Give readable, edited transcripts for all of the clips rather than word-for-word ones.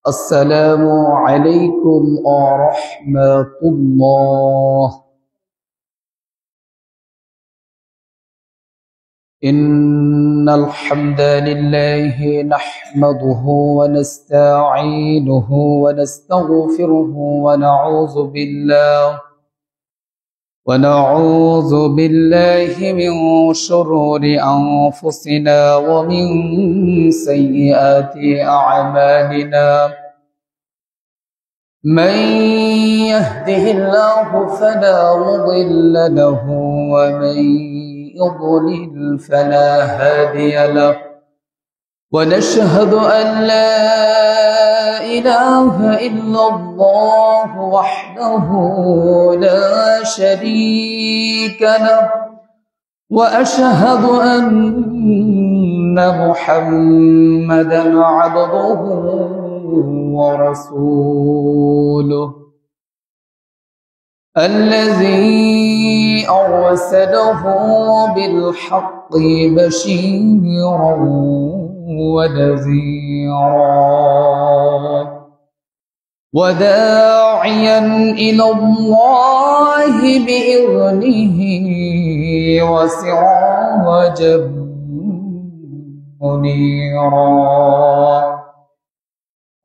السلام عليكم ورحمة الله. إن الحمد لله نحمده ونستعينه ونستغفره ونعوذ بالله من شرور أنفسنا ومن سيئات أعمالنا. من يهده الله فلا مضل له ومن يضلل فلا هادي له، ونشهد أن لا إله إلا الله وحده لا شريك له، وأشهد أن محمدا عبده ورسوله الذي أرسله بالحق بشيرا ونذيرا وداعيا إلى الله بإذنه وسراجا منيرا.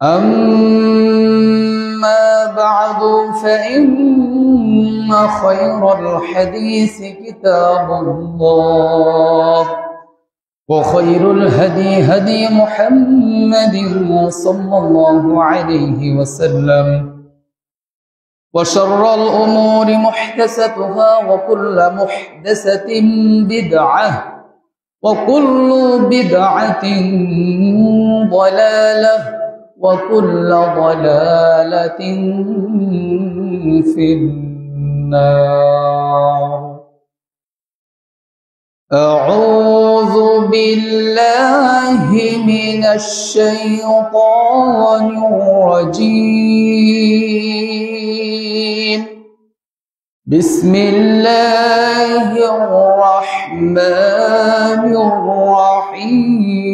أما بعد فإن خير الحديث كتاب الله، وخير الهدي هدي محمد صلى الله عليه وسلم، وشر الأمور محدثاتها وكل محدثة بدعة وكل بدعة ضلالة وكل ضلالة في النار. أعوذ بالله من الشيطان الرجيم. بسم الله الرحمن الرحيم.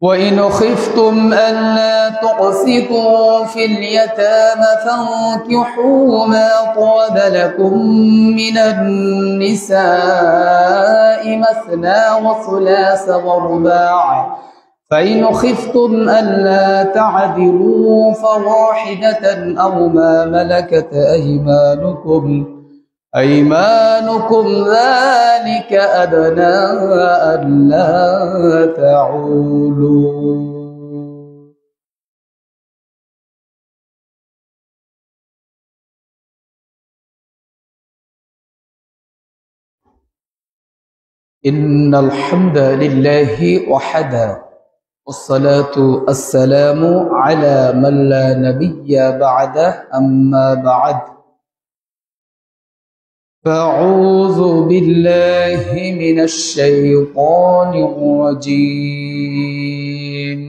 وإن خفتم ألا تقسطوا في اليتامى فانكحوا ما طاب لكم من النساء مثنى وثلاث ورباع، فإن خفتم ألا تعدلوا فواحدة أو ما ملكت أيمانكم ذلك أدنى ألا تعولوا. إن الحمد لله وحده، والصلاة والسلام على من لا نبي بعده، أما بعد، فأعوذ بالله من الشيطان الرجيم.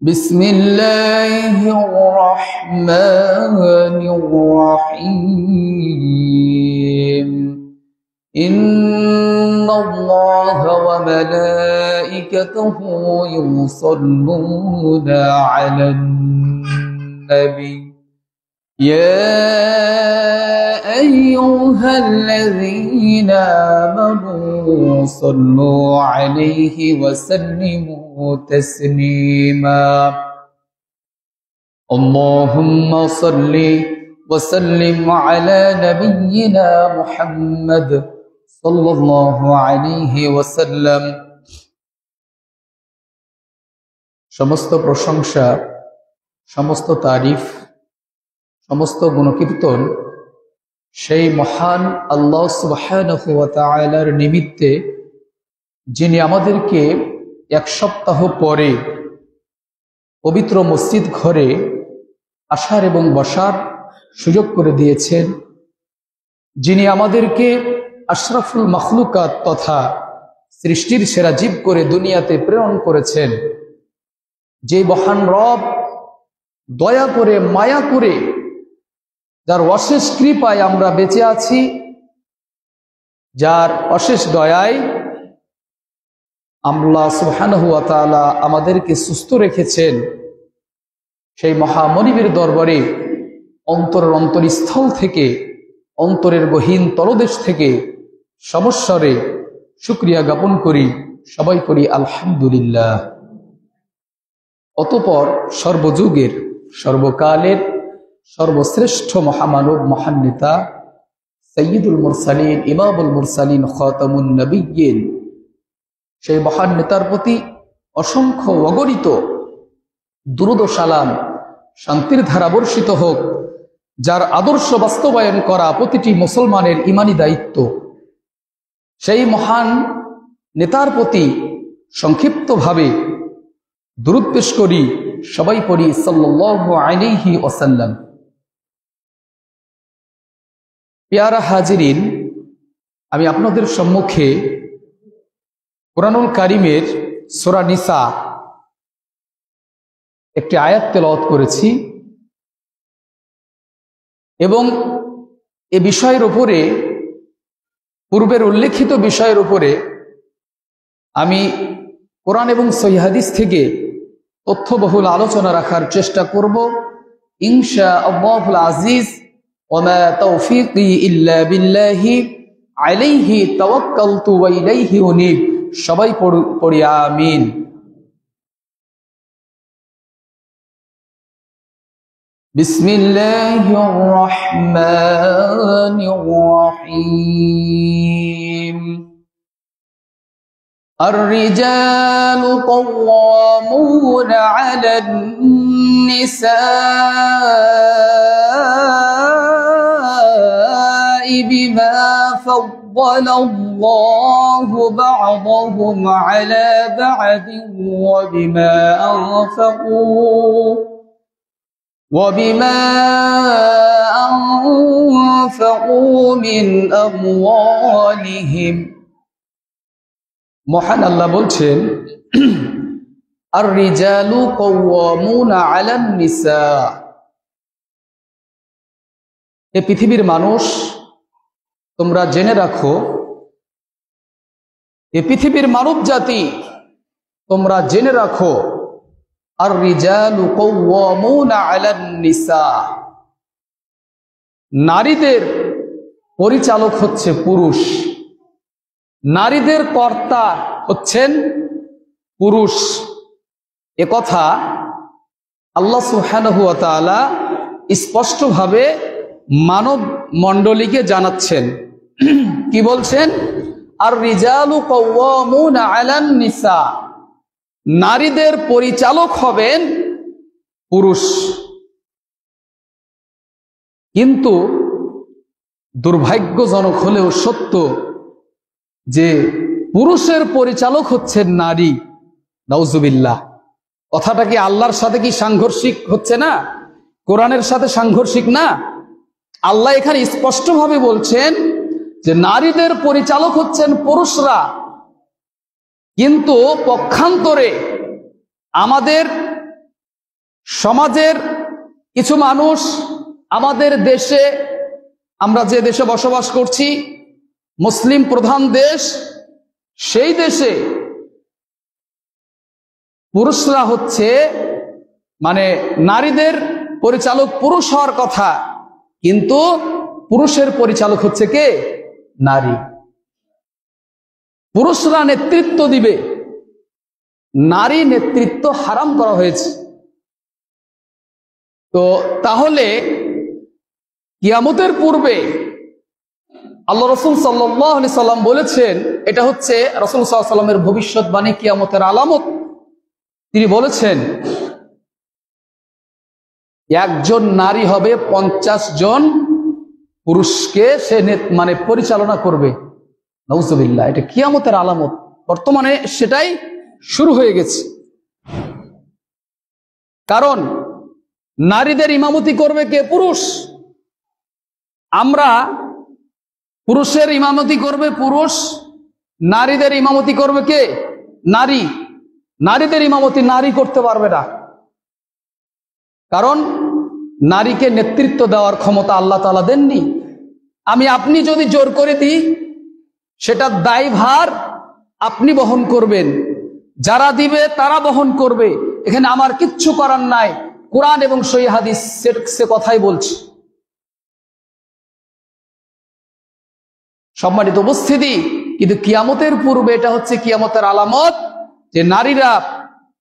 بسم الله الرحمن الرحيم. إن الله وملائكته يصلون على النبي يا أيها الذين آمنوا صلوا عليه وسلموا تسليما. اللهم صل وسلم على نبينا محمد صلى الله عليه وسلم। সমস্ত প্রশংসা, সমস্ত তারিফ, সমস্ত গুণকীর্তন সেই মহান আল্লাহ সুবহানাহু ওয়া তাআলার নিমিত্তে, যিনি আমাদেরকে এক সপ্তাহ পরে পবিত্র মসজিদ ঘরে আসার এবং বসার সুযোগ করে দিয়েছেন, যিনি আমাদেরকে আশরাফুল মাখলুকাত তথা সৃষ্টির সেরা জীব করে দুনিয়াতে প্রেরণ করেছেন। যে মহান রব দয়া করে মায়া করে যার অশেষ কৃপায় আমরা বেঁচে আছি, যার অশেষ দয়ায় আল্লাহ সুবহানাহু ওয়া তাআলা আমাদেরকে সুস্থ রেখেছেন, সেই মহামনিবের দরবারে অন্তরের অন্তরস্থল থেকে, অন্তরের গহীন তলদেশ থেকে সমস্বরে শুকরিয়া জ্ঞাপন করি, সবাই করি আলহামদুলিল্লাহ। অতঃপর সর্বযুগের, সর্বকালের সর্বশ্রেষ্ঠ মহামানব, মহান নেতা, সাইয়্যিদুল মুরসালিন, ইমামুল মুরসালিন, খাতামুন নবিয়্যিন, সেই মহান নেতার প্রতি অসংখ্য অগণিত দুরূদ ও সালাম, শান্তির ধারা বর্ষিত হোক, যার আদর্শ বাস্তবায়ন করা প্রতিটি মুসলমানের ঈমানি দায়িত্ব। সেই মহান নেতার প্রতি সংক্ষিপ্তভাবে দুরূদ পেশ করি, সবাই পড়ি সাল্লাল্লাহু আলাইহি ওয়াসাল্লাম। পেয়ারা হাজিরিন, আমি আপনাদের সম্মুখে কুরআনুল কারীমের সূরা নিসা একটি আয়াত তেলাওয়াত করেছি এবং এ বিষয়ের উপরে, পূর্বের উল্লেখিত বিষয়ের উপরে আমি কোরআন এবং সহিহ হাদিস থেকে তথ্যবহুল আলোচনা রাখার চেষ্টা করব ইনশাআল্লাহুল আজিজ। ওয়া মা তাওফীকি ইল্লা বিল্লাহি আলাইহি তাওয়াক্কালতু ওয়া ইলাইহি উনীব। সবাই পড়ি আমিন। বিসমিল্লাহির রহমানির রহিম। الرجال قوامون على النساء بما فضل الله بعضهم على بعض وبما أنفقوا من أموالهم। মহান আল্লাহ বলছেন, আর রিজালু কওয়ামুনা আলান নিসা। এ পৃথিবীর মানুষ, তোমরা জেনে রাখো, এ পৃথিবীর মানব জাতি তোমরা জেনে রাখো, আর রিজালু কওয়ামুনা আলান নিসা, নারীদের পরিচালক হচ্ছে পুরুষ, নারীদের কর্তা হচ্ছেন পুরুষ। এ কথা আল্লাহ সুবহানাহু ওয়া তাআলা স্পষ্টভাবে মানব মণ্ডলীকে জানাচ্ছেন। কি বলছেন? আর রিজালু কওয়ামুনা আলান নিসা, নারীদের পরিচালক হবেন পুরুষ। কিন্তু দুর্ভাগ্যজনক হলেও সত্য যে পুরুষের পরিচালক হচ্ছেন নারী। নাউজুবিল্লাহ। কথাটা কি আল্লাহর সাথে কি সাংঘর্ষিক হচ্ছে না? কোরআনের সাথে সাংঘর্ষিক না? আল্লাহ এখানে স্পষ্টভাবে বলছেন যে নারীদের পরিচালক হচ্ছেন পুরুষরা। কিন্তু পক্ষান্তরে আমাদের সমাজের কিছু মানুষ, আমাদের দেশে, আমরা যে দেশে বসবাস করছি, মুসলিম প্রধান দেশ, সেই দেশে পুরুষরা হচ্ছে, মানে নারীদের পরিচালক পুরুষ হওয়ার কথা, কিন্তু পুরুষের পরিচালক হচ্ছে কে? নারী। পুরুষরা নেতৃত্ব দিবে, নারী নেতৃত্ব হারাম করা হয়েছে। তো তাহলে কিয়ামতের পূর্বে আল্লাহ রাসূল সাল্লাল্লাহু আলাইহি সাল্লাম বলেছেন, এটা হচ্ছে রাসূল সাল্লাল্লাহু আলাইহি সাল্লামের ভবিষ্যৎবাণী, কিয়ামতের আলামত। তিনি বলেছেন, একজন নারী হবে 50 জন পুরুষকে সে মানে পরিচালনা করবে। নাউজুবিল্লাহ। এটা কিয়ামতের আলামত। বর্তমানে সেটাই শুরু হয়ে গেছে। কারণ নারীদের ইমামতি করবে কে? পুরুষ। আমরা পুরুষের ইমামতি করবে পুরুষ, নারীদের ইমামতি করবে কে? নারী। নারীদের ইমামতি নারী করতে পারবে না, কারণ নারীকে নেতৃত্ব দেওয়ার ক্ষমতা আল্লাহ তাআলা দেননি। আমি আপনি যদি জোর করে দিই সেটার দায়ভার আপনি বহন করবেন, যারা দিবে তারা বহন করবে। এখানে আমার কিচ্ছু করার নাই, কোরআন এবং সহিহ হাদিস সে কথাই বলছি। সম্মানিত উপস্থিতি, কিন্তু কিয়ামতের পূর্বে এটা হচ্ছে কিয়ামতের আলামত যে নারীরা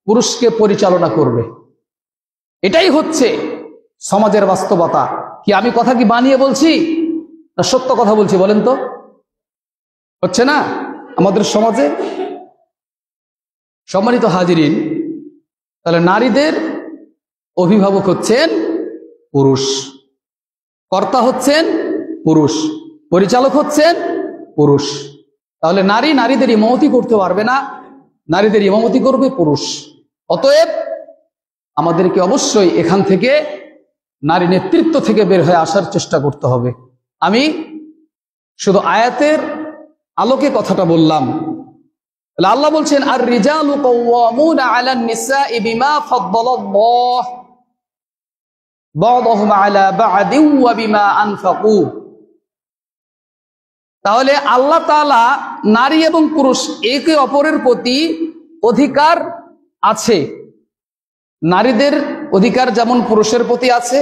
পুরুষকে পরিচালনা করবে। এটাই হচ্ছে সমাজের বাস্তবতা। কি আমি কথা কি বানিয়ে বলছি না সত্য কথা বলছি বলেন তো? হচ্ছে না আমাদের সমাজে? সম্মানিত হাজিরিন, তাহলে নারীদের অভিভাবক হচ্ছেন পুরুষ, কর্তা হচ্ছেন পুরুষ, পরিচালক হচ্ছেন পুরুষ। তাহলে নারীদের ইমামতি করতে পারবে না, নারীদের ইমামতি করবে পুরুষ। অতএব আমাদেরকে অবশ্যই এখান থেকে নারী নেতৃত্ব থেকে বের হয়ে আসার চেষ্টা করতে হবে। আমি শুধু আয়াতের আলোকে কথাটা বললাম। আল্লাহ বলছেন, আর রিজালু কাওয়ামুনা আলান নিসাই বিমা ফাদ্দালাল্লাহ বা'দাহুম আলা বা'দিন ওয়া বিমা আনফাকু। তাহলে আল্লাহ তাআলা নারী এবং পুরুষ একে অপরের প্রতি অধিকার আছে। নারীদের অধিকার যেমন পুরুষের প্রতি আছে,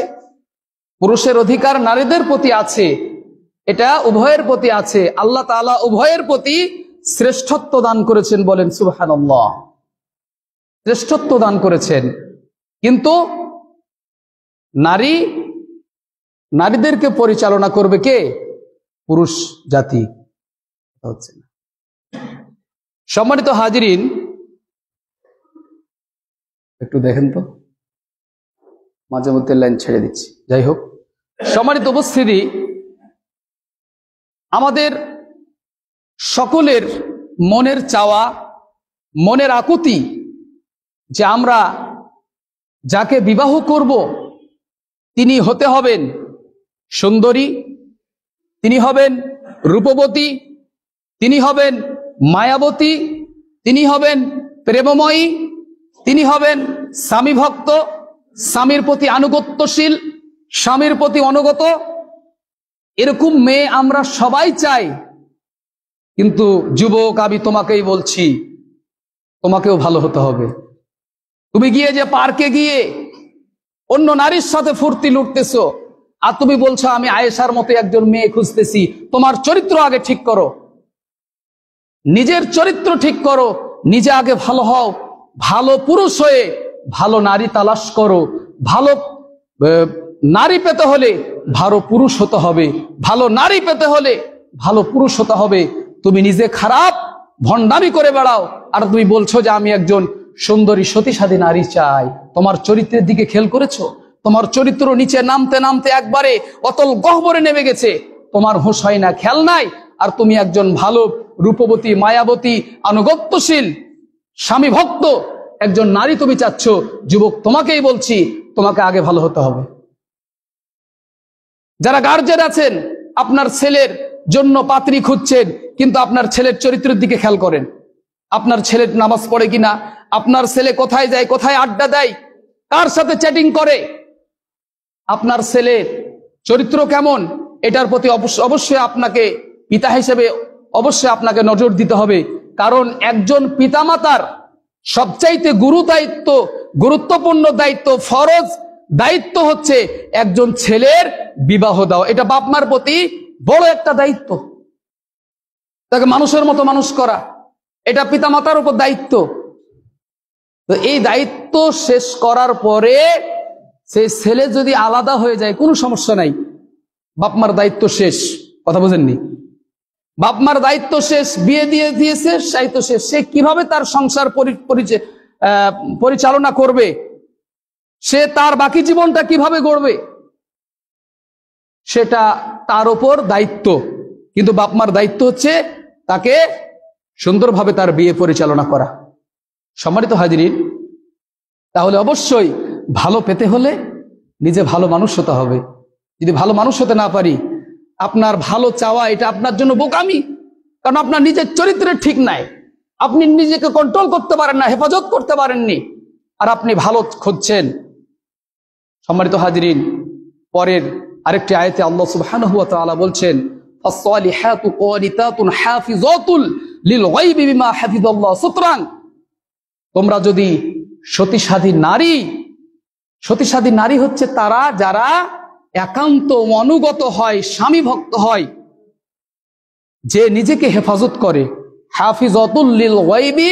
পুরুষের অধিকার নারীদের প্রতি আছে, এটা উভয়ের প্রতি আছে। আল্লাহ তাআলা উভয়ের প্রতি শ্রেষ্ঠত্ব দান করেছেন, বলেন সুবহানাল্লাহ। শ্রেষ্ঠত্ব দান করেছেন, কিন্তু নারীদেরকে পরিচালনা করবে কে? পুরুষ জাতি। হচ্ছে না। সম্মানিত হাজিরিন, একটু দেখেন তো, মাঝে মধ্যে লাইন ছেড়ে দিচ্ছি। যাই হোক, সম্মানিত উপস্থিতি, আমাদের সকলের মনের চাওয়া, মনের আকুতি যে আমরা যাকে বিবাহ করব তিনি হতে হবেন সুন্দরী, তিনি হবেন রূপবতী, তিনি হবেন মায়াবতী, তিনি হবেন প্রেমময়ী, তিনি হবেন স্বামী ভক্ত, স্বামীর প্রতি আনুগত্যশীল, স্বামীর প্রতি অনুগত। এরকম মেয়ে আমরা সবাই চাই। কিন্তু যুবক, আমি তোমাকেই বলছি, তোমাকেও ভালো হতে হবে। তুমি গিয়ে যে পার্কে গিয়ে অন্য নারীর সাথে ফুর্তি লুটতেছো, আর তুমি বলছো আমি আয়েশার মতো একজন মেয়ে খুঁজতেছি। তোমার চরিত্র আগে ঠিক করো, নিজের চরিত্র ঠিক করো, নিজে আগে ভালো হও। ভালো পুরুষ হয়ে ভালো নারী তালাশ করো। ভালো নারী পেতে হলে ভালো পুরুষ হতে হবে, ভালো নারী পেতে হলে ভালো পুরুষ হতে হবে। তুমি নিজে খারাপ ভণ্ডামি করে বেড়াও, আর তুমি বলছো যে আমি একজন সুন্দরী সতীসাধী নারী চাই। তোমার চরিত্রের দিকে খেয়াল করেছো? তোমার চরিত্র নিচে নামতে নামতে একবারে অতল গহ্বরে নেমে গেছে, তোমার হুঁশ হয় না, খেয়াল নাই। আর তুমি একজন ভালো রূপবতী, মায়াবতী, আনুগত্যশীল, স্বামী ভক্ত একজন নারী তুমি চাচ্ছ। যুবক, তোমাকেই বলছি, তোমাকে আগে ভালো হতে হবে। যারা গার্জেন আছেন, আপনার ছেলের জন্য পাত্রী খুঁজছেন, কিন্তু আপনার ছেলের চরিত্রের দিকে খেয়াল করেন। আপনার ছেলে নামাজ পড়ে কিনা, আপনার ছেলে কোথায় যায়, কোথায় আড্ডা দেয়, কার সাথে চ্যাটিং করে, আপনার ছেলের চরিত্র কেমন, এটার প্রতি অবশ্যই আপনাকে পিতা হিসেবে অবশ্যই আপনাকে নজর দিতে হবে। কারণ একজন পিতামাতার সবচাইতে গুরুত্বপূর্ণ দায়িত্ব, ফরজ দায়িত্ব হচ্ছে একজন ছেলের বিবাহ দেওয়া। এটা বাপ মার প্রতি বড় একটা দায়িত্ব। তাকে মানুষের মতো মানুষ করা, এটা পিতামাতার উপর দায়িত্ব। তো এই দায়িত্ব শেষ করার পরে সেই ছেলে যদি আলাদা হয়ে যায় কোনো সমস্যা নাই, বাপমার দায়িত্ব শেষ। কথা বুঝেননি? বাপমার দায়িত্ব শেষ, বিয়ে দিয়ে দিয়েছে, দায়িত্ব শেষ। সে কিভাবে তার সংসার পরিচালনা করবে, সে তার বাকি জীবনটা কিভাবে গড়বে, সেটা তার উপর দায়িত্ব। কিন্তু বাপমার দায়িত্ব হচ্ছে তাকে সুন্দরভাবে তার বিয়ে পরিচালনা করা। সম্মানিত হাজিরিন, তাহলে অবশ্যই ভালো পেতে হলে নিজে ভালো মানুষ হতে হবে। যদি ভালো মানুষ হতে না পারি, আপনার ভালো চাওয়া এটা আপনার জন্য বোকামি। কারণ আপনার নিজের চরিত্রের ঠিক নাই, আপনি নিজেকে কন্ট্রোল করতে পারেন না, হেফাজত করতে পারেননি, আর আপনি ভালো খুঁজছেন। সম্মানিত হাজিরিন, পরের আরেকটি আয়াতে আল্লাহ সুবহানাহু ওয়া তাআলা বলছেন, ফাসসালিহাতু ক্বানিতাতুন হাফিজাতুল লিল গায়বি বিমা হাফিজাল্লাহ। সুতরাং তোমরা যদি সতীসাধী নারী হচ্ছে তারা যারা একান্ত অনুগত হয়, স্বামী ভক্ত হয়, যে নিজেকে হেফাজত করে। হাফিজাতুল লিল গায়বি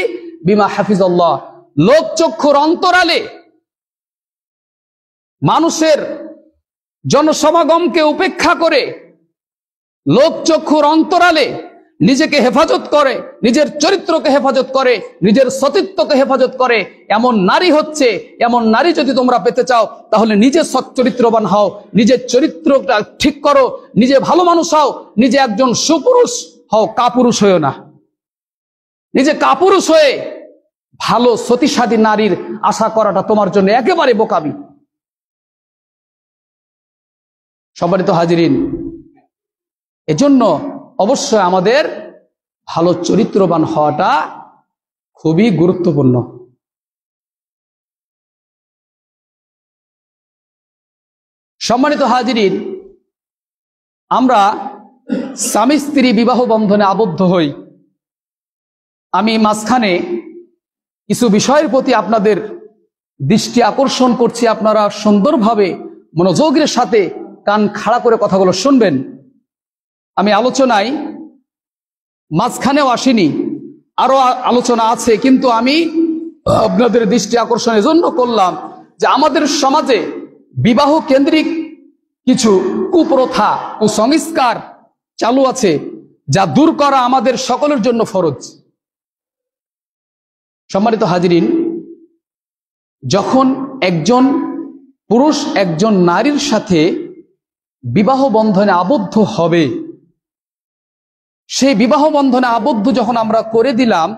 বিমা হাফিজাল্লাহ, লোকচক্ষুর অন্তরালে মানুষের জনসমাগমকে উপেক্ষা করে লোকচক্ষুর অন্তরালে নিজেকে হেফাজত করে, নিজের চরিত্রকে হেফাজত করে, নিজের সতীত্বকে হেফাজত করে, এমন নারী যদি তোমরা পেতে চাও তাহলে নিজে সৎ চরিত্রবান হও, নিজের চরিত্রটা ঠিক করো, নিজে ভালো মানুষ হও, নিজে একজন সুপুরুষ হও, কাপুরুষ হয়েও না। নিজে কাপুরুষ হয়ে ভালো সতীসাধী নারীর আশা করাটা তোমার জন্য একেবারে বোকামি। সম্মানিত হাজিরিন, এজন্য অবশ্যই আমাদের ভালো চরিত্রবান হওয়াটা খুবই গুরুত্বপূর্ণ। সম্মানিত হাজিরিন, আমরা স্বামী স্ত্রী বিবাহ বন্ধনে আবদ্ধ হই। আমি মাঝখানে কিছু বিষয়ের প্রতি আপনাদের দৃষ্টি আকর্ষণ করছি, আপনারা সুন্দরভাবে মনোযোগের সাথে কান খাড়া করে কথাগুলো শুনবেন। আমি আলোচনায় মাঝখানেও আসিনি, আরো আলোচনা আছে, কিন্তু আমি আপনাদের দৃষ্টি আকর্ষণের জন্য করলাম যে আমাদের সমাজে বিবাহ কেন্দ্রিক কিছু কুপ্রথা ও সংস্কার চালু আছে, যা দূর করা আমাদের সকলের জন্য ফরজ। সম্মানিত হাজিরিন, যখন একজন পুরুষ একজন নারীর সাথে বিবাহ বন্ধনে আবদ্ধ হবে, সেই বিবাহ বন্ধনে আবদ্ধ যখন আমরা করে দিলাম,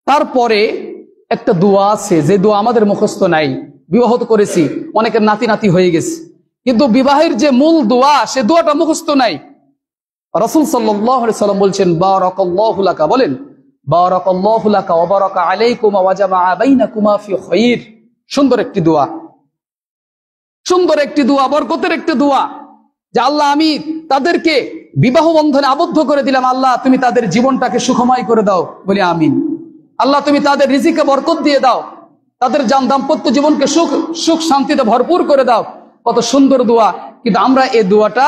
তারপরে একটা দোয়া আছে, যে দোয়া আমাদের মুখস্থ নাই। বিবাহ তো করেছি, অনেকের নাতি নাতি হয়ে গেছে, কিন্তু বিবাহের যে মূল দোয়া, সে দোয়াটা মুখস্থ নাই। রাসূল সাল্লাল্লাহু আলাইহি সাল্লাম বলছেন, বারাকাল্লাহু লাকা, বলেন বারাকাল্লাহু লাকা ওয়া বারাকা আলাইকুমা ওয়া জামাআ বাইনাকুমা ফি খায়র। সুন্দর একটি দোয়া, সুন্দর একটি দোয়া, বরকতের একটি দোয়া, যে আল্লাহ আমি তাদেরকে বিবাহ বন্ধনে আবদ্ধ করে দিলাম, আল্লাহ তুমি তাদের জীবনটাকে সুখময় করে দাও, বলি আমিন। আল্লাহ তুমি তাদের রিজিকে বরকত দিয়ে দাও, তাদের দাম্পত্য জীবনকে সুখ শান্তিতে ভরপুর করে দাও। কত সুন্দর দোয়া, কিন্তু আমরা এই দোয়াটা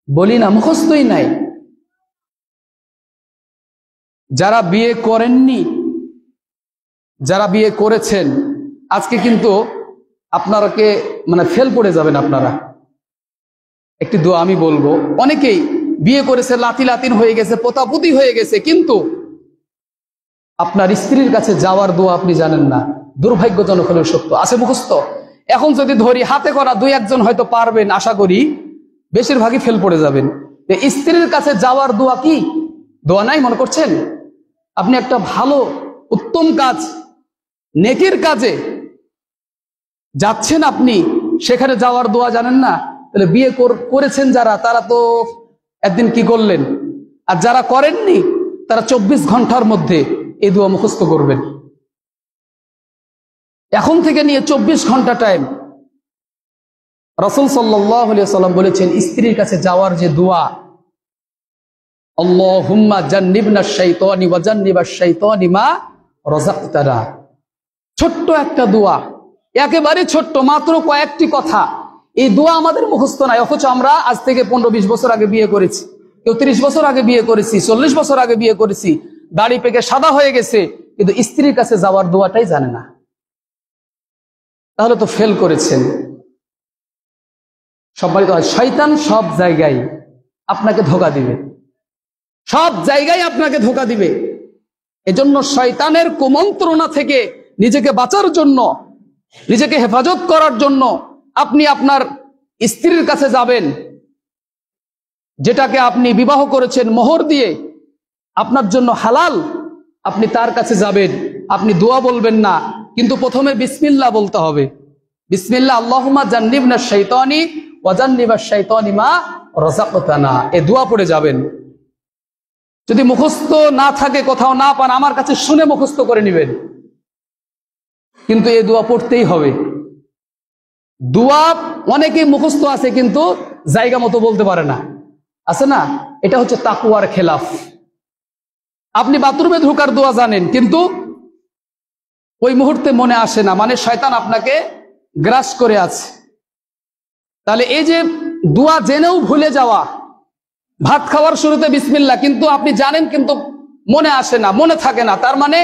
বলি না, মুখস্থই নাই। যারা বিয়ে করেননি, যারা বিয়ে করেছেন, আজকে কিন্তু আপনারাকে ফেল পড়ে যাবেন আপনারা। একটি দোয়া আমি বলবো, অনেকেই বিয়ে করেছে, লাতিন হয়ে গেছে, পোতাপুতি হয়ে গেছে, কিন্তু আপনার স্ত্রীর কাছে যাওয়ার দোয়া আপনি জানেন না। দুর্ভাগ্যজনক হলেও সত্য, আছে মুখস্থ। এখন যদি ধরি হাতে করা দুই একজন হয়তো পারবেন, আশা করি বেশিরভাগই ফেল পড়ে যাবেন। স্ত্রীর কাছে যাওয়ার দোয়া কি? দোয়া নাই মনে করছেন? আপনি একটা ভালো উত্তম কাজ, নেকির কাজে যাচ্ছেন, আপনি সেখানে যাওয়ার দোয়া জানেন না? তাহলে বিয়ে করেছেন যারা, তারা তো একদিন কি করলেন, আর যারা করেননি তারা 24 ঘন্টার মধ্যে এই দোয়া মুখস্থ করবেন। এখন থেকে নিয়ে 24 ঘন্টা টাইম। রাসূল সাল্লাল্লাহু আলাইহি ওয়াসাল্লাম বলেছেন, স্ত্রীর কাছে যাওয়ার যে দোয়া, আল্লাহুম্মা জান্নিবনা শাইতানি ওয়া জান্নিবাশ শাইতানি মা রাযাকতানা। ছোট্ট একটা দোয়া, একেবারে ছোট্ট, মাত্র কয়েকটি কথা। এই দোয়া আমাদের মুখস্থ নাই, অথচ আমরা আজ থেকে 15-20 বছর আগে বিয়ে করেছি, কেউ 30 বছর আগে বিয়ে করেছি, 40 বছর আগে বিয়ে করেছি, দাড়ি পেকে সাদা হয়ে গেছে, কিন্তু স্ত্রীর কাছে যাওয়ার দোয়াটাই জানে না। তাহলে তো ফেল করেছেন। সম্মানিত হয়, শয়তান সব জায়গায় আপনাকে ধোঁকা দিবে, সব জায়গায় আপনাকে ধোঁকা দিবে। এজন্য শয়তানের কুমন্ত্রণা থেকে নিজেকে বাঁচার জন্য, নিজেকে হেফাজত করার জন্য আপনি আপনার স্ত্রীর কাছে যাবেন, যেটাকে আপনি বিবাহ করেছেন মোহর দিয়ে, আপনার জন্য হালাল, আপনি তার কাছে যাবেন। আপনি দোয়া বলবেন না, কিন্তু প্রথমে বিসমিল্লাহ বলতে হবে। বিসমিল্লাহ, আল্লাহুম্মা জান্নিবনা শাইতানি ওয়া জান্নিবাশ শাইতানি মা রাযাকতানা, এই দোয়া পড়ে যাবেন। যদি মুখস্থ না থাকে, কোথাও না পান, আমার কাছে শুনে মুখস্থ করে নেবেন, কিন্তু এই দোয়া পড়তেই হবে। দোয়া অনেকেই মুখস্থ আছে কিন্তু জায়গা মতো বলতে পারে না। আছে না, এটা হচ্ছে তাকওয়ার খেলাফ। আপনি বাথরুমে ঢোকার দোয়া জানেন, কিন্তু ওই মুহূর্তে মনে আসে না, মানে শয়তান আপনাকে গ্রাস করে আছে। তাহলে এই যে দোয়া জেনেও ভুলে যাওয়া, ভাত খাওয়ার শুরুতে বিসমিল্লাহ, কিন্তু আপনি জানেন কিন্তু মনে আসে না, মনে থাকে না, তার মানে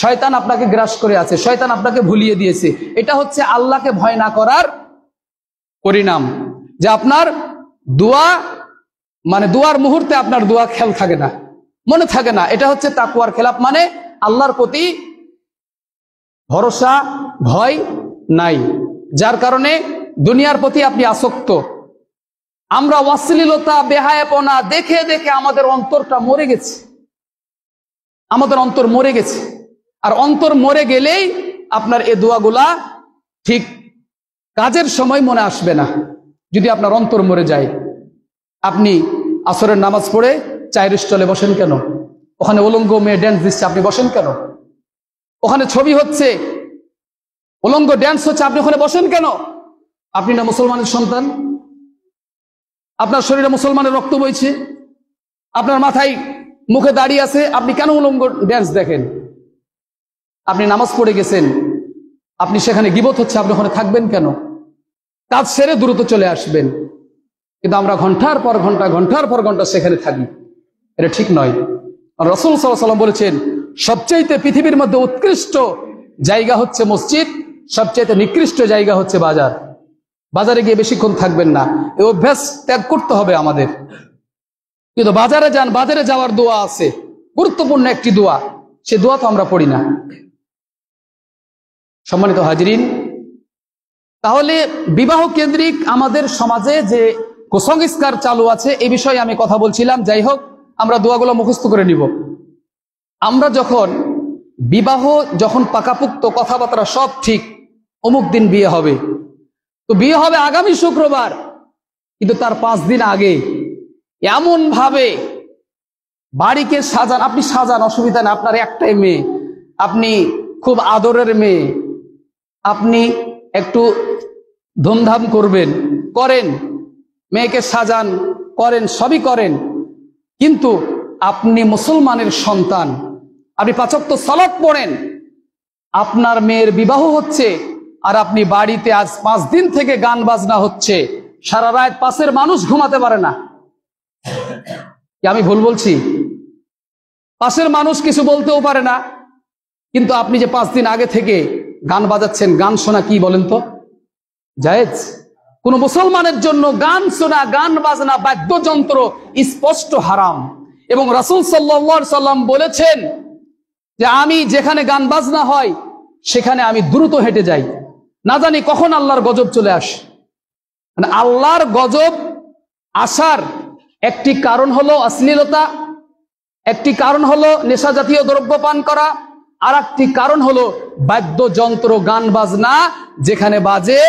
শয়তান আপনাকে গ্রাস করে আছে, শয়তান আপনাকে ভুলিয়ে দিয়েছে। এটা হচ্ছে আল্লাহকে ভয় না করার পরিণাম, যে আপনার দোয়া মানে দোয়ার মুহূর্তে আপনার দোয়া খেয়াল থাকে না, মনে থাকে না। এটা হচ্ছে তাকওয়ার খেলাফ, মানে আল্লাহর প্রতি ভরসা ভয় নাই, যার কারণে দুনিয়ার প্রতি আপনি আসক্ত। আমরা অশ্লীলতা বেহায়াপনা দেখে দেখে আমাদের অন্তরটা মরে গেছে, আমাদের অন্তর মরে গেছে। আর অন্তর মরে গেলেই আপনার এই দোয়াগুলা ঠিক কাজের সময় মনে আসবে না, যদি আপনার অন্তর মরে যায়। আপনি আসরের নামাজ পড়ে চায়ের স্টলে বসেন কেন? ওখানে উলঙ্গ মেয়ে ড্যান্স দিচ্ছে, আপনি বসেন কেন? ওখানে ছবি হচ্ছে, উলঙ্গ ড্যান্স হচ্ছে, আপনি ওখানে বসেন কেন? আপনি না মুসলমানের সন্তান? আপনার শরীরে মুসলমানের রক্ত বইছে, আপনার মাথায় মুখে দাঁড়িয়ে আছে, আপনি কেন উলঙ্গ ড্যান্স দেখেন? আপনি নামাজ পড়ে গেছেন, আপনি সেখানে গীবত হচ্ছে, আপনি ওখানে থাকবেন কেন? কাজ সেরে দ্রুত চলে আসবেন। কিন্তু আমরা ঘন্টার পর ঘন্টা, ঘন্টার পর ঘন্টা সেখানে থাকি, এটা ঠিক নয়। রাসূল সাল্লাল্লাহু আলাইহি ওয়াসাল্লাম বলেছেন, সবচাইতে পৃথিবীর মধ্যে উৎকৃষ্ট জায়গা হচ্ছে মসজিদ, সবচাইতে নিকৃষ্ট জায়গা হচ্ছে বাজার। বাজারে গিয়ে বেশিক্ষণ থাকবেন না, এই অভ্যাস ত্যাগ করতে হবে আমাদের। কিন্তু বাজারে যান, বাজারে যাওয়ার দোয়া আছে, গুরুত্বপূর্ণ একটি দোয়া, সে দোয়া তো আমরা পড়ি না। সম্মানিত হাজিরিন, তাহলে বিবাহ কেন্দ্রিক আমাদের সমাজে যে কুসংস্কার চালু আছে, এই বিষয়ে আমি কথা বলছিলাম। যাই হোক, আমরা দোয়াগুলো মুখস্থ করে নিব। আমরা যখন পাকাপুক্ত, কথাবার্তা সব ঠিক, অমুক দিন বিয়ে হবে, তো বিয়ে হবে আগামী শুক্রবার, কিন্তু তার 5 দিন আগে এমন ভাবে বাড়িকে সাজান, আপনি সাজান, অসুবিধা না, আপনার একটাই মেয়ে, আপনি খুব আদরের মেয়ে, আপনি একটু ধুমধাম করবেন, করেন, মেয়েকে সাজান, করেন, সবই করেন, কিন্তু আপনি মুসলমানের সন্তান, আপনি 5 ওয়াক্ত সালাত পড়েন, আপনার মেয়ের বিবাহ হচ্ছে, আর আপনি বাড়িতে আজ 5 দিন থেকে গান বাজনা হচ্ছে, সারা রাত পাশের মানুষ ঘুমাতে পারে না। কি আমি ভুল বলছি? পাশের মানুষ কিছু বলতেও পারে না, কিন্তু আপনি যে 5 দিন আগে থেকে গান বাজাচ্ছেন, গান শোনা কি বলেন তো জায়েজ? কোন মুসলমানের জন্য গান শোনা, গান বাজনা, বাদ্যযন্ত্র স্পষ্ট হারাম। এবং রাসূল সাল্লাল্লাহু আলাইহি সাল্লাম বলেছেন যে আমি যেখানে গান বাজনা হয় সেখানে আমি দ্রুত হেঁটে যাই, না জানি কখন আল্লাহর গজব চলে আসে। মানে আল্লাহর গজব আসার একটি কারণ হলো অশ্লীলতা, একটি কারণ হলো নেশা জাতীয় দ্রব্য পান করা, আর একটি কারণ হলো বাদ্যযন্ত্র, গান বাজনা যেখানে বাজে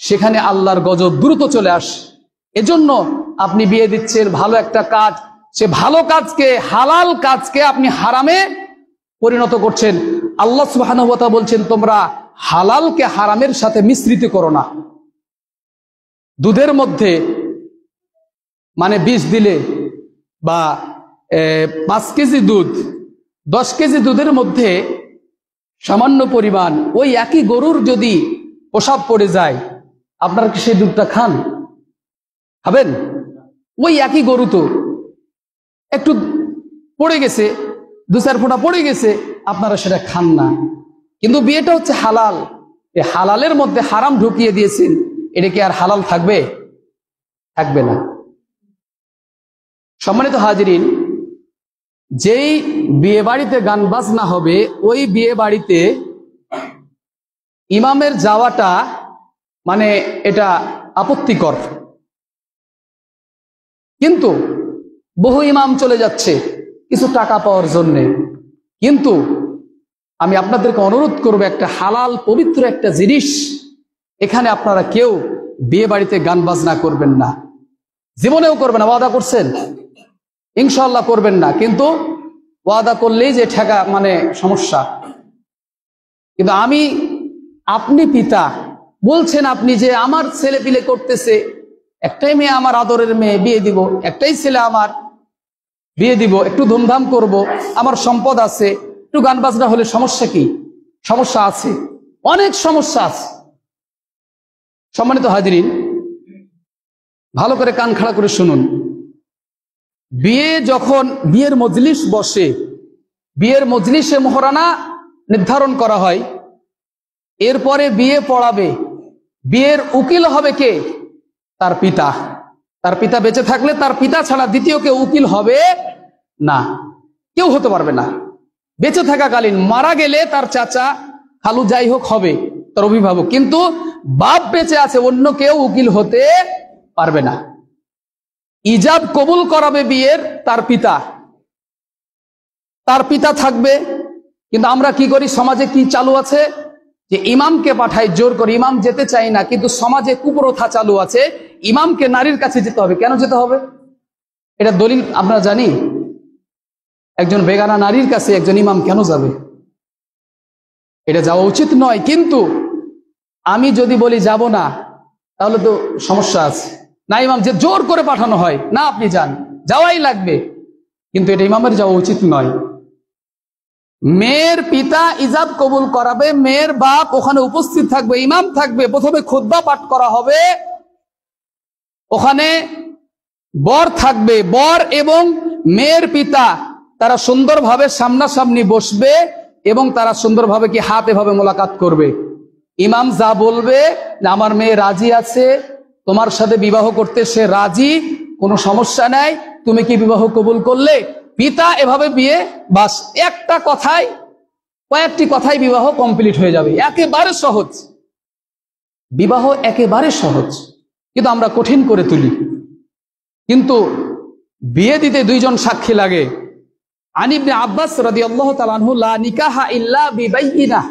সেখানে আল্লাহর গজব দ্রুত চলে আসে। এজন্য আপনি বিয়ে দিচ্ছেন, ভালো একটা কাজ, সে ভালো কাজকে, হালাল কাজকে আপনি হারামে পরিণত করছেন। আল্লাহ সুবহানাহু ওয়া তাআলা বলছেন, তোমরা হালালকে হারামের সাথে মিশ্রিত করো না। দুধের মধ্যে মানে 20 দিলে বা 5 কেজি দুধ, 10 কেজি দুধের মধ্যে সামান্য পরিমাণ ওই একই গরুর যদি পেশাব পড়ে যায়, আপনারা কি সেই দুধটা খাবেন? ওই একই গরু তো একটু পড়ে গেছে, 2-4 ফোঁটা পড়ে গেছে, আপনারা সেটা খান না। কিন্তু বিয়েটা হচ্ছে হালাল, এই হালালের মধ্যে হারাম ঢুকিয়ে দিয়েছেন, এটা কি আর হালাল থাকবে? থাকবে না। সম্মানিত হাজিরিন, যেই বিয়ে বাড়িতে গান বাজনা হবে, ওই বিয়ে বাড়িতে ইমামের যাওয়াটা মানে এটা আপত্তিকর। কিন্তু বহু ইমাম চলে যাচ্ছে কিছু টাকা পাওয়ার জন্যে। কিন্তু আমি আপনাদেরকে অনুরোধ করব, একটা হালাল পবিত্র একটা জিনিস, এখানে আপনারা কেউ বিয়ে বাড়িতে গান বাজনা করবেন না, জীবনেও করবেন না। ওয়াদা করছেন? ইনশাআল্লাহ করবেন না, কিন্তু ওয়াদা করলেই যে ঠেকা মানে সমস্যা। কিন্তু আপনি পিতা বলছেন, আপনি যে আমার ছেলে পিলে করতেছে, একটাই মেয়ে আমার আদরের মেয়ে, বিয়ে দিব। একটাই ছেলে আমার, বিয়ে দিব, একটু ধুমধাম করব, আমার সম্পদ আছে, একটু গান বাজনা হলে সমস্যা কি? সমস্যা আছে, অনেক সমস্যা আছে। সম্মানিত হাজিরিন, ভালো করে কান খাড়া করে শুনুন। যখন বিয়ের মজলিস বসে, বিয়ের মজলিসে মোহরানা নির্ধারণ করা হয়, এরপরে বিয়ে পড়াবে, বিয়ের উকিল হবে কে? তার পিতা। তার পিতা বেঁচে থাকলে তার পিতা ছাড়া দ্বিতীয় কেউ উকিল হবে না, কেউ হতে পারবে না বেঁচে থাকাকালীন। মারা গেলে তার চাচা, খালু, যাই হোক হবে তার অভিভাবক, কিন্তু বাপ বেঁচে আছে, অন্য কেউ উকিল হতে পারবে না। ইজাব কবুল করাবে বিয়ের তার পিতা, তার পিতা থাকবে। কিন্তু আমরা কি করি, সমাজে কি চালু আছে যে ইমামকে পাঠাই জোর করে, ইমাম যেতে চাই না, কিন্তু সমাজে কুপ্রথা চালু আছে, ইমামকে নারীর কাছে যেতে হবে। কেন যেতে হবে? এটা দলিল আমরা জানি। একজন বেগানা নারীর কাছে একজন ইমাম কেন যাবে? এটা যাওয়া উচিত নয়। কিন্তু আমি যদি বলি যাব না, তাহলে তো সমস্যা আছে। না, ইমাম যে জোর করে পাঠানো হয়, না আপনি যান, যাওয়াই লাগবে, কিন্তু এটা ইমামের যাওয়া উচিত নয়। মেয়ের পিতা ইজাব কবুল করাবে, মেয়ের বাপ ওখানে উপস্থিত থাকবে, ইমাম থাকবে, প্রথমে খুতবা পাঠ করা হবে, ওখানে বর থাকবে, বর এবং মেয়ের পিতা তারা সুন্দরভাবে সামনাসামনি বসবে এবং তারা সুন্দরভাবে কি হাত এভাবে মোলাকাত করবে। ইমাম যা বলবে, আমার মেয়ে রাজি আছে, তোমার সাথে বিবাহ করতে সে রাজি, কোনো সমস্যা নাই, তুমি কি বিবাহ কবুল করলে? পিতা এভাবে বিয়ে, বাস একটা কথায়, কয়েকটি কথাই বিবাহ কমপ্লিট হয়ে যাবে। একেবারে সহজ বিবাহ, একেবারে সহজ, কিন্তু আমরা কঠিন করে তুলি। কিন্তু বিয়ে দিতে দুইজন সাক্ষী লাগে। আন ইবনে আব্বাস রাদিয়াল্লাহু তাআলা আনহু, লা নিকাহা ইল্লা বিবাইয়িনা,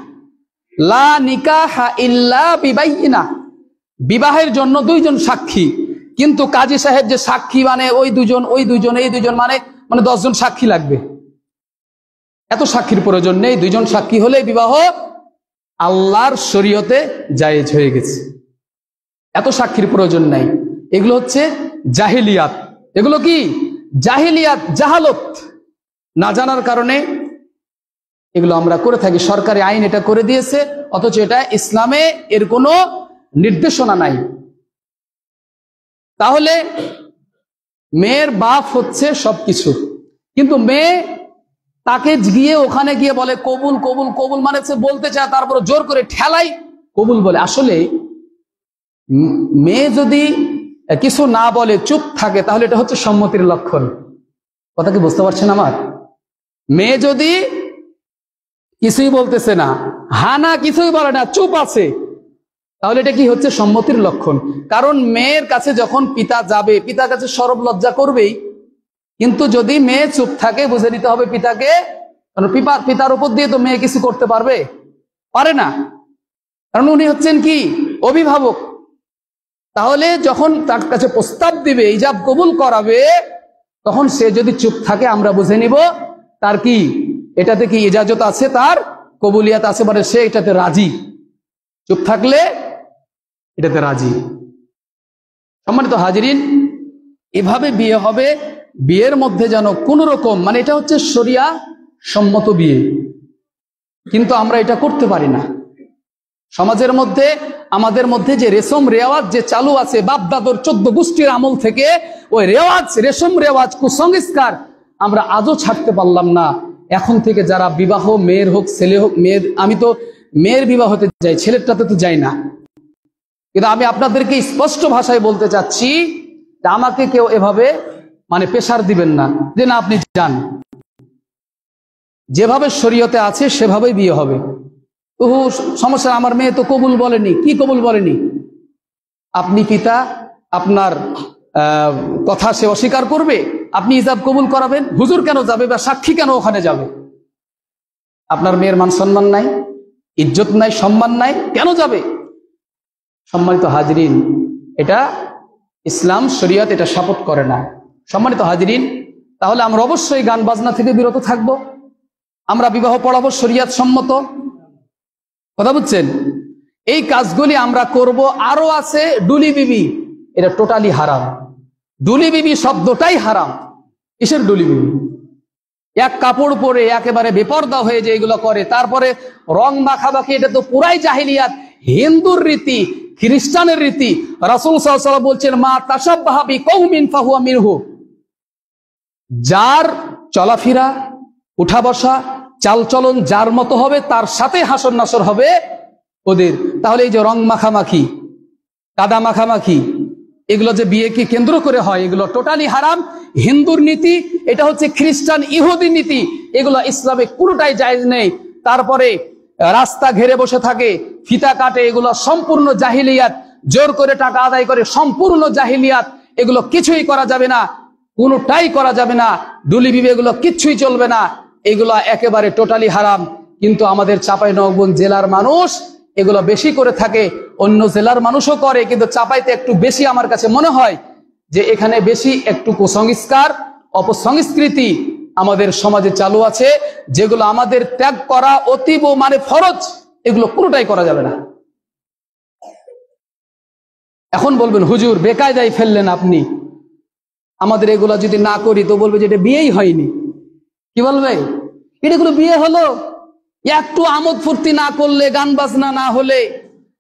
লা নিকাহা ইল্লা বিবাইয়িনা, বিবাহের জন্য দুইজন সাক্ষী। কিন্তু কাজী সাহেব যে সাক্ষী মানে ওই দুজন, ওই দুজন, এই দুজন, মানে 10 জন সাক্ষী লাগবে। এত সাক্ষীর প্রয়োজন নেই, দুইজন সাক্ষী হলে বিবাহ আল্লাহর শরীয়তে জায়েজ হয়ে গেছে। এত সাক্ষীর প্রয়োজন নাই। এগুলো হচ্ছে জাহিলিয়াত। এগুলো কি? জাহিলিয়াত, জাহালত, না জানার কারণে এগুলো আমরা করে থাকি। সরকারি আইন এটা করে দিয়েছে, অথচ এটা ইসলামে এর কোনো নির্দেশনা নাই। তাহলে মেয়ের বাপ হচ্ছে সবকিছু, কিন্তু মেয়ে তাকে গিয়ে ওখানে গিয়ে বলে কবুল কবুল কবুল, মানে সে বলতে চায়, তারপর জোর করে ঠেলাই কবুল বলে। আসলে মেয়ে যদি কিছু না বলে, চুপ থাকে, তাহলে এটা হচ্ছে সম্মতির লক্ষণ। কথা কি বুঝতে পারছেন আমার? মেয়ে যদি কিছুই বলতেছে না, হানা কিছুই বলে না, চুপ আছে, তাহলে এটা কি হচ্ছে? সম্মতির লক্ষণ। কারণ মেয়ের কাছে যখন পিতা যাবে, পিতার কাছে সরব লজ্জা করবেই, কিন্তু যদি মেয়ে চুপ থাকে, বুঝে নিতে হবে পিতাকে, কারণ পিতার উপর দিয়ে তো মেয়ে কিছু করতে পারে না, কারণ উনি হচ্ছেন কি? অভিভাবক। তাহলে যখন তার কাছে প্রস্তাব দিবে, ইজাব কবুল করাবে, তখন সে যদি চুপ থাকে, আমরা বুঝে নিব তার কি এটাতে কি ইজাজত আছে, তার কবুলিয়াত আছে, মানে সে এটাতে রাজি। চুপ থাকলে এটাতে রাজি। সম্মানিত হাজিরিন, এভাবে বিয়ে হবে। বিয়ের মধ্যে যেন কোন রকম, মানে এটা হচ্ছে শরিয়া সম্মত বিয়ে, কিন্তু আমরা এটা করতে পারি না। সমাজের মধ্যে, আমাদের মধ্যে যে রেশম রেওয়াজ যে চালু আছে বাপ দাদর 14 গোষ্ঠীর আমল থেকে, ওই রেওয়াজ, রেশম রেওয়াজ, কুসংস্কার আমরা আজও ছাড়তে পারলাম না। এখন থেকে যারা বিবাহ, মেয়ের হোক ছেলে হোক, মেয়ের, আমি তো মেয়ের বিবাহতে যাই, ছেলেরটাতে তো যাই না, কিন্তু আমি আপনাদেরকে স্পষ্ট ভাষায় বলতে চাচ্ছি যে আমাকে কেউ এভাবে মানে প্রেসার দিবেন না যে না আপনি যান। যেভাবে শরীয়তে আছে সেভাবেই বিয়ে হবে। সমস্যা, আমার মেয়ে তো কবুল বলেনি। কি কবুল বলেনি? আপনি পিতা, আপনার কথা সে অস্বীকার করবে, আপনি ইজাব কবুল করাবেন, হুজুর কেন যাবে বা সাক্ষী কেন ওখানে যাবে? আপনার মেয়ের মান সম্মান নাই, ইজ্জত নাই, সম্মান নাই, কেন যাবে? সম্মানিত হাজরিন, এটা ইসলাম শরীয়ত এটা সাপোর্ট করে না। সম্মানিত হাজরিন, তাহলে আমরা অবশ্যই গান বাজনা থেকে বিরত থাকব, আমরা বিবাহ পড়াবো শরীয়ত সম্মত। কথা বুঝছেন? এই কাজগুলি আমরা করব। আরো আছে ডুলি বিবি, এটা টোটালি হারাম। ডুলি বিবি শব্দটাই হারাম। কিসের ডুলি বিবি? এক কাপড় পরে একেবারে বেপরদা হয়ে যে এগুলো করে, তারপরে রং মাখামাখি, এটা তো পুরাই জাহিলিয়াত, হিন্দুর রীতি, খ্রিস্টানের রীতি। রাসূল সাল্লাল্লাহু আলাইহি ওয়াসাল্লাম বলছেন, মা তাশাব্বাহা বিকওমিন ফাহুয়া মিনহু। যার চলাফেরা, উঠা বসা, চালচলন যার মতো হবে তার সাথে হাসর নাসর হবে ওদের। তাহলে এই যে রং মাখামাখি, কাদা মাখামাখি, এগুলো যে বিয়েকে কেন্দ্র করে হয়, এগুলো টোটালি হারাম। হিন্দুর নীতি, এটা হচ্ছে খ্রিস্টান ইহুদি নীতি, এগুলো ইসলামে কোনোটাই জায়েজ নেই। তারপরে রাস্তা ঘেরে বসে থাকে, ফিতা কাটে, এগুলো সম্পূর্ণ জাহিলিয়াত। জোর করে টাকা আদায় করে, সম্পূর্ণ জাহিলিয়াত। এগুলো কিছুই করা যাবে না, কোনোটাই করা যাবে না। ডুলি বিবি এগুলো কিচ্ছুই চলবে না, এগুলো একেবারে টোটালি হারাম। কিন্তু আমাদের চাঁপাইনবাবগঞ্জ জেলার মানুষ এগুলো বেশি করে থাকে, অন্য জেলার মানুষও করে, কিন্তু চাঁপাইতে একটু বেশি আমার কাছে মনে হয় যে এখানে বেশি একটু কুসংস্কার, অপসংস্কৃতি আমাদের সমাজে চালু আছে, যেগুলো আমাদের ত্যাগ করা অতীব মানে ফরজ, এগুলো কোনোটাই করা যাবে না। এখন বলবেন, হুজুর বেকায়দায় ফেললেন আপনি, আমাদের এগুলো যদি না করি তো বলবে যে এটা বিয়েই হয়নি। কি বলবে? এটা কোনো বিয়ে হলো? একটু আমোদ ফুর্তি না করলে, গান বাজনা না হলে,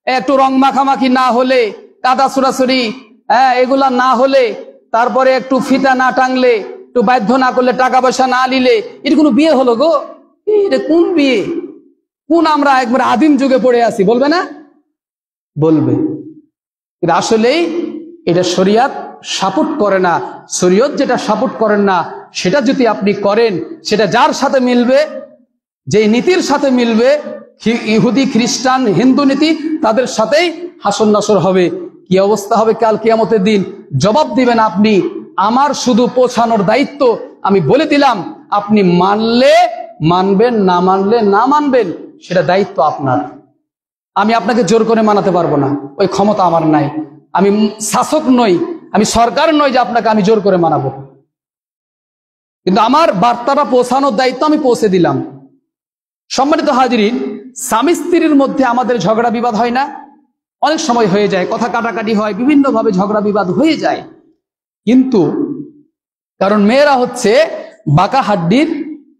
একটু রং মাখামাখি না হলে, কাদা ছুড়াছুড়ি এগুলা না হলে, তারপরে একটু ফিতা না টাংলে, একটু বাধ্য না করলে, টাকা পয়সা না নিলে, এটা কোনো বিয়ে হলো গো? এটা কোন বিয়ে? কোন আমরা একবার আদিম যুগে পড়ে আছি? বলবে না? বলবে। কিন্তু আসলেই এটা শরিয়ত সাপোর্ট করে না। শরিয়ত যেটা সাপোর্ট করেন না, সেটা যদি আপনি করেন, সেটা যার সাথে মিলবে, যে নীতির সাথে মিলবে, ইহুদি, খ্রিস্টান, হিন্দু নীতি, তাদের সাথেই হাসর নাসর হবে। কি অবস্থা হবে কাল কিয়ামতের দিন? জবাব দিবেন আপনি। আমার শুধু পৌঁছানোর দায়িত্ব, আমি বলে দিলাম, আপনি মানলে মানবেন, না মানলে না মানবেন, সেটা দায়িত্ব আপনার। আমি আপনাকে জোর করে মানাতে পারবো না, ওই ক্ষমতা আমার নাই। আমি শাসক নই, আমি সরকার নই যে আপনাকে আমি জোর করে মানাবো। কিন্তু আমার বার্তাটা পৌঁছানোর দায়িত্ব আমি পৌঁছে দিলাম। সম্মানিত হাজিরিন, স্বামী স্ত্রীর মধ্যে আমাদের ঝগড়া বিবাদ হয় না? অনেক সময় হয়ে যায়, কথা কাটাকাটি হয়, বিভিন্নভাবে ঝগড়া বিবাদ হয়ে যায়। কিন্তু কারণ মেয়েরা হচ্ছে বাঁকা হাড্ডির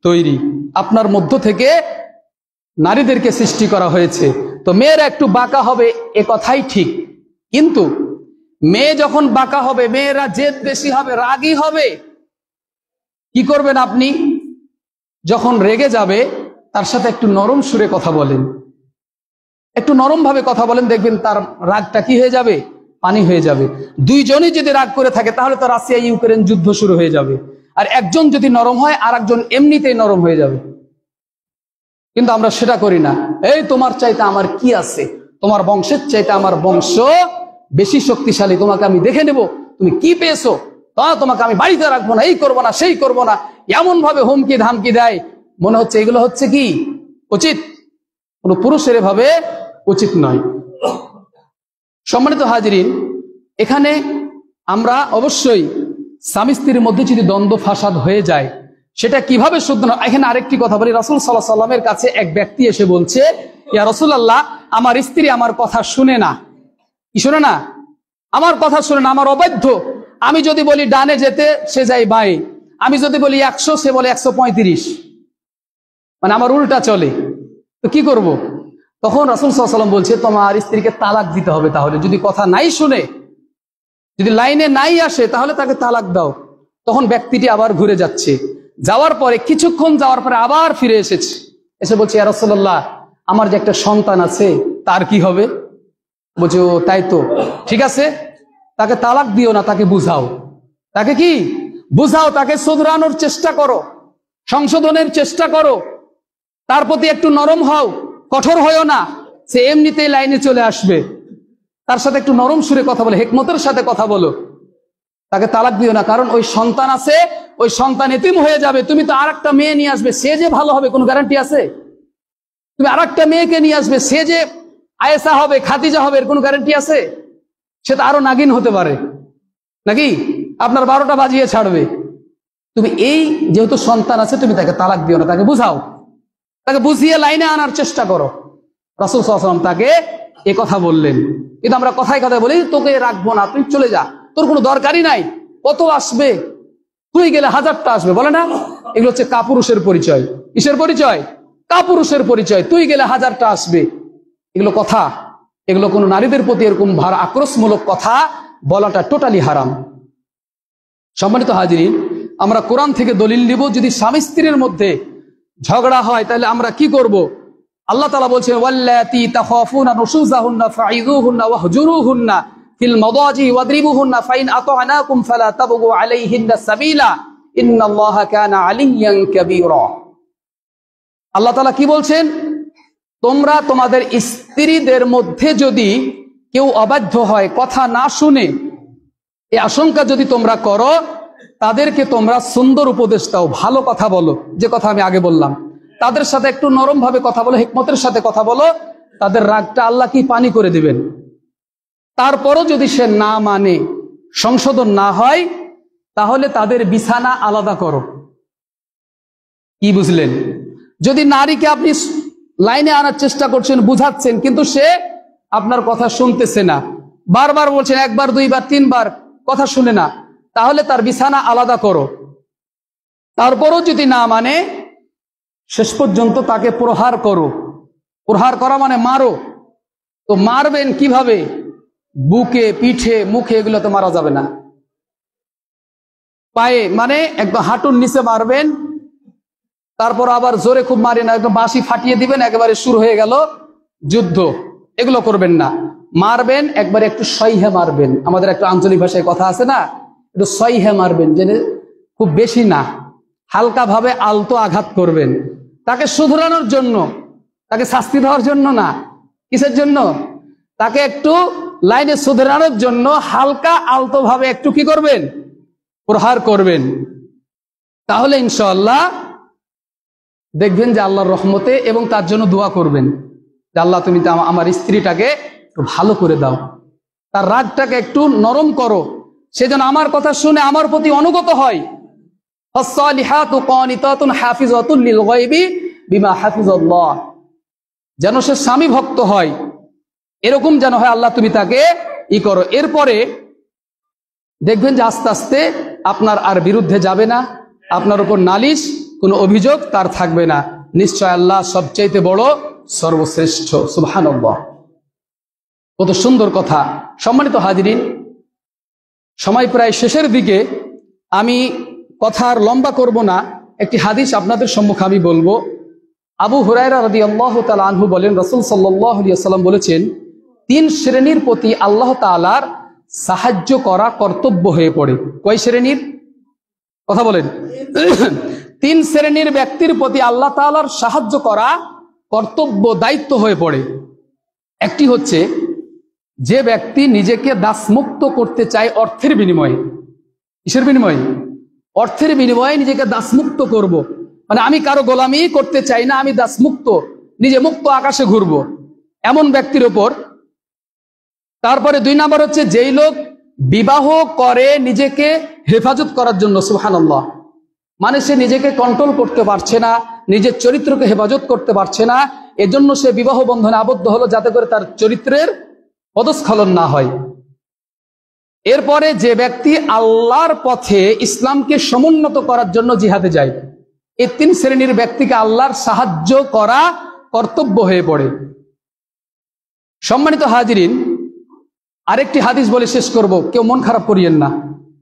তৈরি, আপনার মধ্য থেকে নারীদেরকে সৃষ্টি করা হয়েছে, তো মেয়েরা একটু বাঁকা হবে, এ কথাই ঠিক। কিন্তু মেয়ে যখন বাঁকা হবে, মেয়েরা জেদ বেশি হবে, রাগী হবে। কি করবেন আপনি? যখন রেগে যাবে, তার সাথে একটু নরম সুরে কথা বলেন, একটু নরম ভাবে কথা বলেন, দেখবেন তার রাগটা কি হয়ে যাবে? পানি হয়ে যাবে। দুইজনই যদি রাগ করে থাকে, তাহলে তো রাশিয়া ইউক্রেন যুদ্ধ শুরু হয়ে যাবে। আর একজন যদি নরম হয়, আর একজন এমনিতেই নরম হয়ে যাবে। কিন্তু আমরা সেটা করি না। এই তোমার চাইতে আমার কি আছে, তোমার বংশের চাইতে আমার বংশ বেশি শক্তিশালী, তোমাকে আমি দেখে নেব, তুমি কি পেয়েছো, তোমাকে আমি বাড়িতে রাখবো না, এই করবো না, সেই করবো না, এমন ভাবে হুমকি ধামকি দেয়। মনে হচ্ছে এগুলো হচ্ছে কি উচিত? কোন পুরুষের এভাবে উচিত নয়। সম্মানিত হাজিরিন, এখানে আমরা অবশ্যই স্বামী স্ত্রীর মধ্যে যদি দ্বন্দ্ব ফাসাদ হয়ে যায়, সেটা কিভাবে শুদ্ধ নয়। এখানে আরেকটি কথা বলি, রাসূল সাল্লাল্লাহু আলাইহি সাল্লামের কাছে এক ব্যক্তি এসে বলছে, ইয়া রাসূলুল্লাহ, আমার স্ত্রী আমার কথা শুনে না। কি শুনে না? আমার কথা শুনে না, আমার অবাধ্য। আমি যদি বলি ডানে যেতে, সে যায় বাঁয়ে, আমি যদি বলি 100, সে বলে 135, মানে আমার উল্টা চলে। তো কি করব? তখন রাসূল সাল্লাল্লাহু আলাইহি ওয়াসাল্লাম বলছে, তোমার স্ত্রীকে তালাক দিতে হবে। তাহলে যদি কথা নাই শুনে, যদি লাইনে নাই আসে, তাহলে তাকে তালাক দাও। তখন ব্যক্তিটি আবার ঘুরে যাচ্ছে, যাওয়ার পরে কিছুক্ষণ যাওয়ার পরে আবার ফিরে এসেছে, এসে বলছে, ইয়া রাসূলুল্লাহ, আমার যে একটা সন্তান আছে, তার কি হবে? বলছে, ও তাই তো, ঠিক আছে, তাকে তালাক দিও না, তাকে বুঝাও। তাকে কি বুঝাও? তাকে শুধরানোর চেষ্টা করো, সংশোধনের চেষ্টা করো, তার প্রতি একটু নরম হও, কঠোর হয়েও না। সে এমনিতেই লাইনে চলে আসবে। তার সাথে একটু নরম সুরে কথা বলো, হিকমতের সাথে কথা বলো, তাকে তালাক দিও না। কারণ ওই সন্তান আছে, ওই সন্তান এতিম হয়ে যাবে। তুমি তো আর একটা মেয়ে নিয়ে আসবে, সে যে ভালো হবে কোনো গ্যারান্টি আছে? তুমি আর একটা মেয়েকে নিয়ে আসবে, সে যে আয়েশা হবে, খাদিজা হবে, এর কোনো গ্যারান্টি আছে? সে তো আরো নাগিন হতে পারে, নাকি আপনার 12টা বাজিয়ে ছাড়বে। তুমি এই যেহেতু সন্তান আছে, তুমি তাকে তালাক দিও না, তাকে বুঝাও, তাকে বুঝিয়ে লাইনে আনার চেষ্টা করো। রাসূল সাল্লাল্লাহু আলাইহি ওয়াসাল্লাম তাকে এ কথা বললেন। কিন্তু আমরা কথায় কথায় বলি তোকে রাখবো না, তুই চলে যা, তোর কোনো দরকারই নাই, কত আসবে, তুই গেলে হাজারটা আসবে, বলে না? এগুলো হচ্ছে কাপুরুষের পরিচয়। কিসের পরিচয়? কাপুরুষের পরিচয়। তুই গেলে হাজারটা আসবে, এগুলো কথা, এগুলো কোনো নারীদের প্রতি এরকম আক্রোশমূলক কথা বলাটা টোটালি হারাম। সম্মানিত হাজিরিন, আমরা কোরআন থেকে দলিল নিব, যদি স্বামী স্ত্রীর মধ্যে ঝগড়া হয় তাহলে আমরা কি করব? আল্লাহ তাআলা বলছেন ওয়াল্লাতী তাখাফুনা নুশুযাহুন্না ফাইযুহুন্না ওয়াহজুরুহুন্না ফিল মাদাজি ওয়াদরিবুহুন্না ফাইন আতা'নাকুম ফালা তাবগু আলাইহিন্না সাবিলা ইন্নাল্লাহা কানা আলিয়্যান কাবীরা। আল্লাহ তাআলা কি বলছেন? তোমরা তোমাদের স্ত্রীদের মধ্যে যদি কেউ অবাধ্য হয়, কথা না শুনে, এই আশঙ্কা যদি তোমরা করো, তাদেরকে তোমরা সুন্দর উপদেশ দাও, ভালো কথা বলো, যে কথা আমি আগে বললাম। তাদের সাথে একটু নরম ভাবে কথা বলো, হিকমতের সাথে কথা বলো, তাদের রাগটা আল্লাহ কি পানি করে দিবেন। তারপরও যদি সে না মানে, সংশোধন না হয়, তাহলে তাদের বিছানা আলাদা করো। কি বুঝলেন? যদি নারীকে আপনি লাইনে আনার চেষ্টা করছেন, বুঝাচ্ছেন, কিন্তু সে আপনার কথা শুনতেছে না, বারবার বলছেন, একবার দুইবার তিনবার কথা শুনে না, তাহলে তার বিছানা আলাদা করো। তারপরও যদি না মানে, শেষ পর্যন্ত তাকে প্রহার করো। প্রহার করা মানে মারো। তো মারবেন কিভাবে? বুকে, পিঠে, মুখে, এগুলো তো মারা যাবে না। পায়ে মানে একদম হাঁটুর নিচে মারবেন, তারপর আবার জোরে খুব মারি না, একদম বাঁশি ফাটিয়ে দিবেন, একেবারে শুরু হয়ে গেল যুদ্ধ। এগুলো করবেন না। মারবেন একবারে একটু সইহে মারবেন। আমাদের একটা আঞ্চলিক ভাষায় কথা আছে না, একটু সইহে মারবেন, যে খুব বেশি না, হালকা ভাবে আলতো আঘাত করবেন, তাকে শুধরানোর জন্য, তাকে শাস্তি দেওয়ার জন্য না। কিসের জন্য? তাকে একটু লাইনে শুধরানোর জন্য হালকা আলতো ভাবে একটু কি করবেন? প্রহার করবেন। তাহলে ইনশাআল্লাহ দেখবেন যে আল্লাহর রহমতে, এবং তার জন্য দোয়া করবেন যে আল্লাহ তুমি আমার স্ত্রীটাকে একটু ভালো করে দাও, তার রাগটাকে একটু নরম করো, সে যেন আমার কথা শুনে আমার প্রতি অনুগত হয়। যেন সে স্বামী ভক্ত হয়, এরকম যেন হয়, আল্লাহ তুমি তাকে ই করো। এরপরে দেখবেন যে আস্তে আস্তে আপনার আর বিরুদ্ধে যাবে না, আপনার উপর নালিশ, কোনো অভিযোগ তার থাকবে না। নিশ্চয় আল্লাহ সবচাইতে বড়, সর্বশ্রেষ্ঠ। সুবহানাল্লাহ। কত সুন্দর কথা। সম্মানিত হাজিরিন, সময় প্রায় শেষের দিকে, আমি কথা আর লম্বা করব না, একটি হাদিস আপনাদের সম্মুখে আমি বলবো। আবু হুরায়রা রাদিয়াল্লাহু তাআলা আনহু বলেন, রাসূল সাল্লাল্লাহু আলাইহি ওয়াসাল্লাম বলেছেন, 3 শ্রেণীর প্রতি আল্লাহ তাআলার সাহায্য করা কর্তব্য হয়ে পড়ে। কয় শ্রেণীর কথা বলেন? 3 শ্রেণীর ব্যক্তির প্রতি আল্লাহ তাআলার সাহায্য করা কর্তব্য, দায়িত্ব হয়ে পড়ে। একটি হচ্ছে যে ব্যক্তি নিজেকে দাসমুক্ত করতে চায় অর্থের বিনিময়ে। কিসের বিনিময়ে? অর্থের বিনিময়ে নিজেকে দাসমুক্ত করব, মানে আমি কারো গোলামি করতে চাই না, আমি দাসমুক্ত, নিজে মুক্ত আকাশে ঘুরবো, এমন ব্যক্তির ওপর। তারপরে 2 নাম্বার হচ্ছে যেই লোক বিবাহ করে নিজেকে হেফাজত করার জন্য। সুবহানাল্লাহ। মানে সে নিজেকে কন্ট্রোল করতে পারছে না, নিজের চরিত্রকে হেফাজত করতে পারছে না, এজন্য সে বিবাহ বন্ধনে আবদ্ধ হলো, যাতে করে তার চরিত্রের পদস্খলন না হয়। এরপরে যে ব্যক্তি আল্লাহর পথে ইসলামকে সমুন্নত করার জন্য জিহাদে যায়, এই 3 শ্রেণীর ব্যক্তিকে আল্লাহর সাহায্য করা কর্তব্য হয়ে পড়ে। সম্মানিত হাজিরিন, আরেকটি হাদিস বলে শেষ করব, কেউ মন খারাপ করিয়েন না,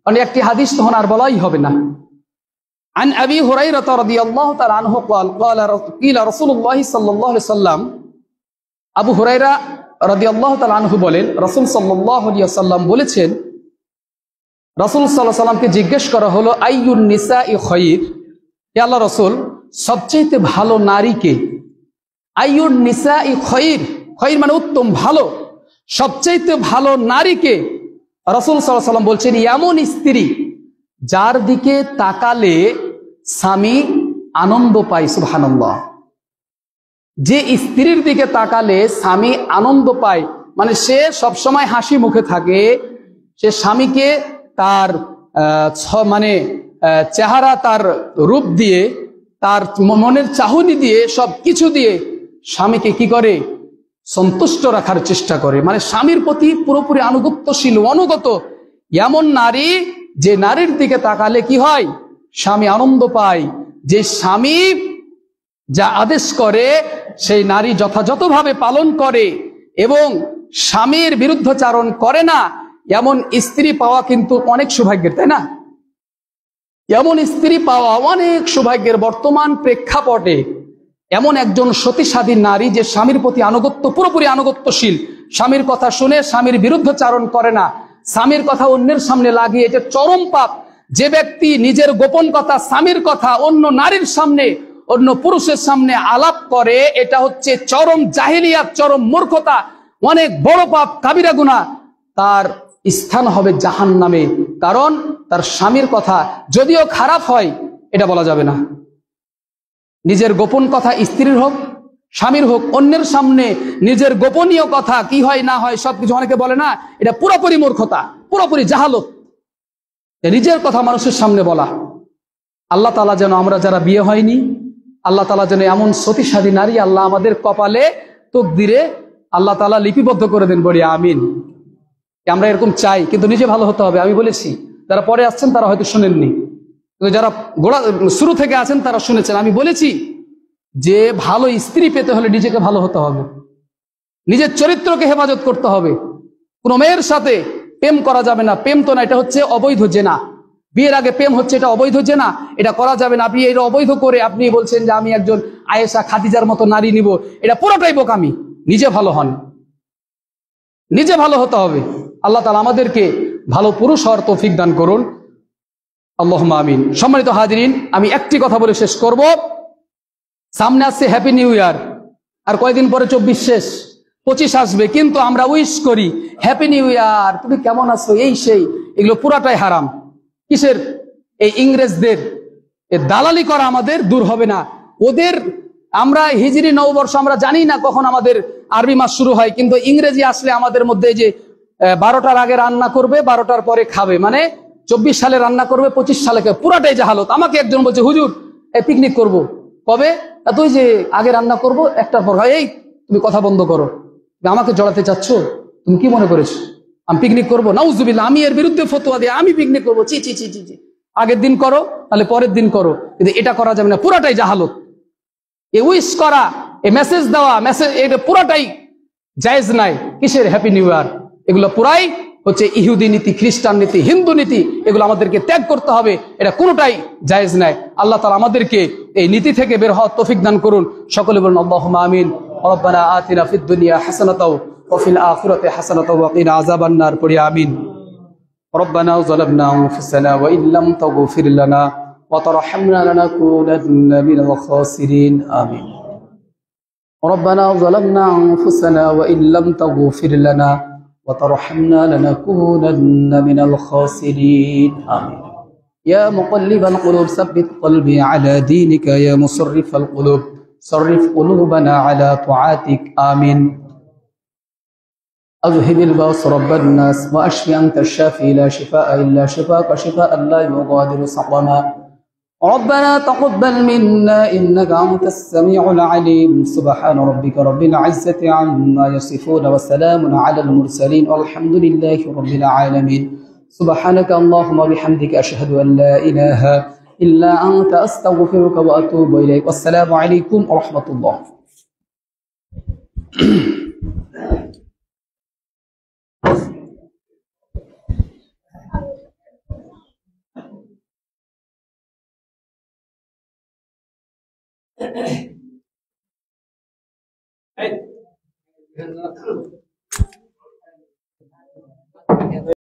কারণ একটি হাদিস তখন আর বলাই হবে না। عن أبي هريرة رضي الله تعالى عنه قال قيل رسول الله صلى الله عليه وسلم, আবু হুরায়রা রাদিয়াল্লাহু তাআলা আনহু বলেন, রাসূল সাল্লাল্লাহু আলাইহি ওয়াসাল্লাম বলেছেন, রাসূল সাল্লাল্লাহু আলাইহি ওয়াসাল্লামকে জিজ্ঞেস করা হলো, আইয়ুন নিসাই খায়র, হে আল্লাহর রাসূল, সবচেয়ে ভালো নারী কে? আইয়ুন নিসাই খায়র, খায়র মানে উত্তম, ভালো, সবচেয়ে ভালো নারী কে? রাসূল সাল্লাল্লাহু আলাইহি ওয়াসাল্লাম বলছেন, এমন স্ত্রী যার দিকে তাকালে স্বামী আনন্দ পায়। সুবহানাল্লাহ। যে স্ত্রীর দিকে তাকালে স্বামী আনন্দ পায়, মানে সে সবসময় হাসি মুখে থাকে, সে স্বামীকে তার মানে চেহারা, তার রূপ দিয়ে, তার মনের চাহনি দিয়ে, সব কিছু দিয়ে স্বামীকে কি করে? সন্তুষ্ট রাখার চেষ্টা করে, মানে স্বামীর প্রতি পুরোপুরি আনুগত্যশীল, অনুগত, এমন নারী যে নারীর দিকে তাকালে কি হয়, স্বামী আনন্দ পায়। যে স্বামী যা আদেশ করে সেই নারী যথাযথভাবে পালন করে এবং স্বামীর বিরুদ্ধচারণ করে না, এমন স্ত্রী পাওয়া কিন্তু অনেক সৌভাগ্যের, তাই না? এমন স্ত্রী পাওয়া অনেক সৌভাগ্যের। বর্তমান প্রেক্ষাপটে এমন একজন সতীসাধী নারী যে স্বামীর প্রতি আনুগত্য, পুরোপুরি আনুগত্যশীল, স্বামীর কথা শুনে স্বামীর বিরুদ্ধচারণ করে না, স্বামীর কথা অন্যের সামনে লাগিয়ে, এটা চরম পাপ। যে ব্যক্তি নিজের গোপন কথা, স্বামীর কথা অন্য নারীর সামনে, অন্য পুরুষের সামনে আলাপ করে, এটা হচ্ছে চরম জাহেলিয়াত, চরম মূর্খতা, অনেক বড় পাপ, কাবিরা গুনাহ। তার স্থান হবে জাহান্নামে। কারণ তার স্বামীর কথা যদিও খারাপ হয়, এটা বলা যাবে না। নিজের গোপন কথা, স্ত্রীর হোক স্বামীর হোক, অন্যের সামনে নিজের গোপনীয় কথা কি হয় না হয় সবকিছু অনেকে বলে না, এটা পুরোপুরি মূর্খতা, পুরোপুরি জাহালত। নিজের কথা মানুষের সামনে বলা। আল্লাহ তাআলা যেন আমরা যারা বিয়ে হয়নি, আল্লাহ তাআলা যেন এমন সতীসাধী নারী আল্লাহ আমাদের কপালে, তকদিরে আল্লাহ তাআলা লিপিবদ্ধ করে দেন, বলি আমিন। আমরা এরকম চাই, কিন্তু নিজে ভালো হতে হবে। আমি বলেছি, যারা পরে আসছেন তারা হয়তো শুনেননি, কিন্তু যারা শুরু থেকে আছেন তারা শুনেছেন। আমি বলেছি যে ভালো স্ত্রী পেতে হলে নিজেকে ভালো হতে হবে, নিজের চরিত্রকে হেফাজত করতে হবে। কোন মেয়ের সাথে প্রেম করা যাবে না। প্রেম তো না, এটা হচ্ছে অবৈধ জেনা। বিয়ের আগে প্রেম হচ্ছে, এটা অবৈধ জেনা, এটা করা যাবে না। আপনি এটা অবৈধ করে আপনি বলছেন যে আমি একজন আয়েশা খাদিজার মতো নারী নিব, এটা পুরোটাই বোকামি। নিজে ভালো হন, নিজে ভালো হতে হবে। আল্লাহ তাআলা আমাদেরকে ভালো পুরুষ হওয়ার তৌফিক দান করুন, আল্লাহুম্মা আমিন। সম্মানিত হাজিরিন, আমি একটি কথা বলে শেষ করব। সামনে আসছে হ্যাপি নিউ ইয়ার, আর কয়েকদিন পরে 24 শেষ, 25 আসবে, কিন্তু আমরা উইশ করি হ্যাপি নিউ ইয়ার, তুমি কেমন আছো, এই সেই। এগুলো পুরাটাই হারাম। কিসের? এই ইংরেজদের দালালি করা আমাদের দূর হবে না। ওদের, আমরা হিজরি নববর্ষ আমরা জানি না কখন আমাদের আরবি মাস শুরু হয়, কিন্তু ইংরেজি আসলে আমাদের মধ্যে যে 12টার আগে রান্না করবে, 12টার পরে খাবে, মানে 24 সালে রান্না করবে, 25 সালে খাবে, পুরাটাই জাহালত। আমাকে একজন বলছে, হুজুর পিকনিক করব, কবে? তুই যে আগে রান্না করব, 1টার পর। হয়, এই তুমি কথা বন্ধ করো, আমাকে জড়াতে চাচ্ছ, তুমি কি মনে করেছো আমি পিকনিক করবো? নাউজুবিল্লাহ, আমি এর বিরুদ্ধে ফতোয়া দিয়ে আমি পিকনিক করবো, চি চি চি চি চি। আগের দিন করো, তাহলে পরের দিন করো, কিন্তু এটা করা যাবে না, পুরাটাই জাহালত। এ উইশ করা, এ মেসেজ দেওয়া, মেসেজ, এটা পুরাটাই জায়েজ নাই। কিসের হ্যাপি নিউ ইয়ার? এগুলো পুরাই হচ্ছে ইহুদি নীতি, খ্রিস্টান নীতি, হিন্দু নীতি। এগুলো আমাদেরকে ত্যাগ করতে হবে, এটা কোনোটাই জায়েজ নাই। আল্লাহ তাআলা আমাদেরকে এই নীতি থেকে বের হওয়ার তৌফিক দান করুন। সকলে বলুন আল্লাহুম্মা আমিন। রব্বানা আতিনা ফিদ দুনিয়া হাসানাতাও ওয়া ফিল আখিরাতি হাসানাতাও ওয়া কিনা আযাবান নার, পড়ি আমিন। রব্বানা যালামনা আনফুসানা ওয়া ইল্লাম তাগফির লানা ওয়া তারহামনা লানাকুনান্না মিনাল খাসিরিন, আমিন। ربنا ظلمنا أنفسنا وإن لم تغفر لنا وترحمنا لنكونن من الخاسرين، آمين. يا مقلب القلوب ثبت قلبي على دينك، يا مصرف القلوب صرف قلوبنا على طاعتك، آمين. أذهب البأس رب الناس وأشف أنت الشافي لا شفاء إلا شفاءك شفاء لا يغادر سقما. ربنا تقبل منا إنك أنت السميع العليم. سبحان ربك رب العزة عما يصفون وسلام على المرسلين والحمد لله رب العالمين. سبحانك اللهم وبحمدك أشهد أن لا إله إلا أنت أستغفرك وأتوب إليك. والسلام عليكم ورحمة الله. Hey.